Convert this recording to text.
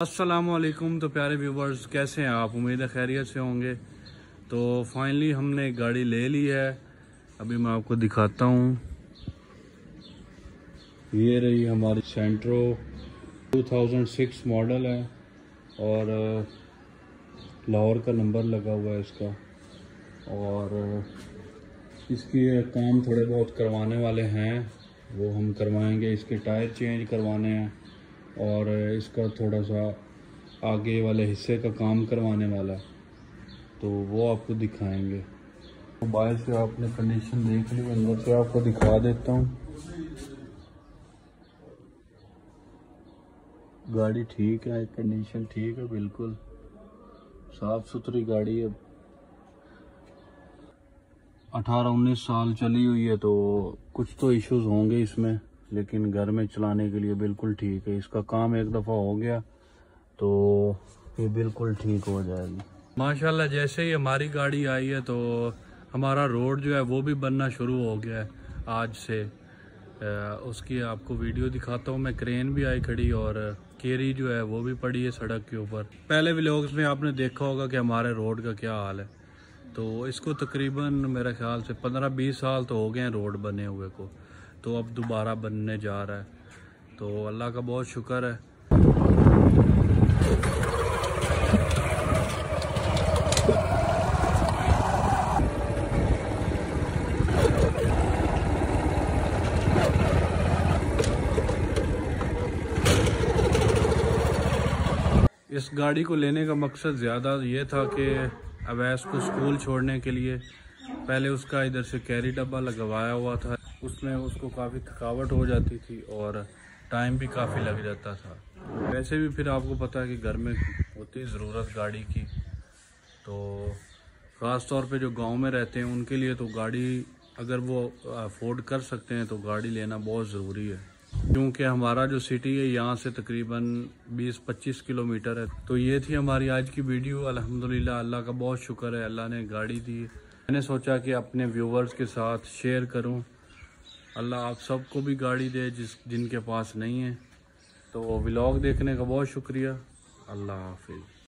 अस्सलामुअलैकुम। तो प्यारे व्यूवर्स, कैसे हैं आप? उम्मीद है खैरियत से होंगे। तो फाइनली हमने एक गाड़ी ले ली है, अभी मैं आपको दिखाता हूँ। ये रही हमारी सेंट्रो, 2006 मॉडल है और लाहौर का नंबर लगा हुआ है इसका। और इसकी काम थोड़े बहुत करवाने वाले हैं, वो हम करवाएंगे। इसके टायर चेंज करवाने हैं और इसका थोड़ा सा आगे वाले हिस्से का काम करवाने वाला है, तो वो आपको दिखाएंगे। मोबाइल से आपने कंडीशन देख ली, अंदर से आपको दिखा देता हूँ। गाड़ी ठीक है, कंडीशन ठीक है, बिल्कुल साफ सुथरी गाड़ी है। 18-19 साल चली हुई है, तो कुछ तो इश्यूज होंगे इसमें, लेकिन घर में चलाने के लिए बिल्कुल ठीक है। इसका काम एक दफ़ा हो गया तो ये बिल्कुल ठीक हो जाएगी माशाल्लाह। जैसे ही हमारी गाड़ी आई है तो हमारा रोड जो है वो भी बनना शुरू हो गया है आज से। उसकी आपको वीडियो दिखाता हूँ मैं। क्रेन भी आई खड़ी और केरी जो है वो भी पड़ी है सड़क के ऊपर। पहले व्लॉग्स में आपने देखा होगा कि हमारे रोड का क्या हाल है। तो इसको तकरीबन मेरे ख्याल से 15-20 साल तो हो गए हैं रोड बने हुए को, तो अब दोबारा बनने जा रहा है। तो अल्लाह का बहुत शुक्र है। इस गाड़ी को लेने का मकसद ज़्यादा ये था कि अवैस को स्कूल छोड़ने के लिए, पहले उसका इधर से कैरी डब्बा लगवाया हुआ था, उसमें उसको काफ़ी थकावट हो जाती थी और टाइम भी काफ़ी लग जाता था। वैसे भी फिर आपको पता है कि घर में होती ज़रूरत गाड़ी की, तो ख़ास तौर पे जो गांव में रहते हैं उनके लिए तो गाड़ी, अगर वो अफोर्ड कर सकते हैं तो गाड़ी लेना बहुत ज़रूरी है। क्योंकि हमारा जो सिटी है यहाँ से तकरीबन 20-25 किलोमीटर है। तो ये थी हमारी आज की वीडियो। अल्हम्दुलिल्लाह, अल्लाह का बहुत शुक्र है, अल्लाह ने गाड़ी दी। मैंने सोचा कि अपने व्यूवर्स के साथ शेयर करूं। अल्लाह आप सबको भी गाड़ी दे जिनके पास नहीं है। तो व्लॉग देखने का बहुत शुक्रिया। अल्लाह हाफिज़।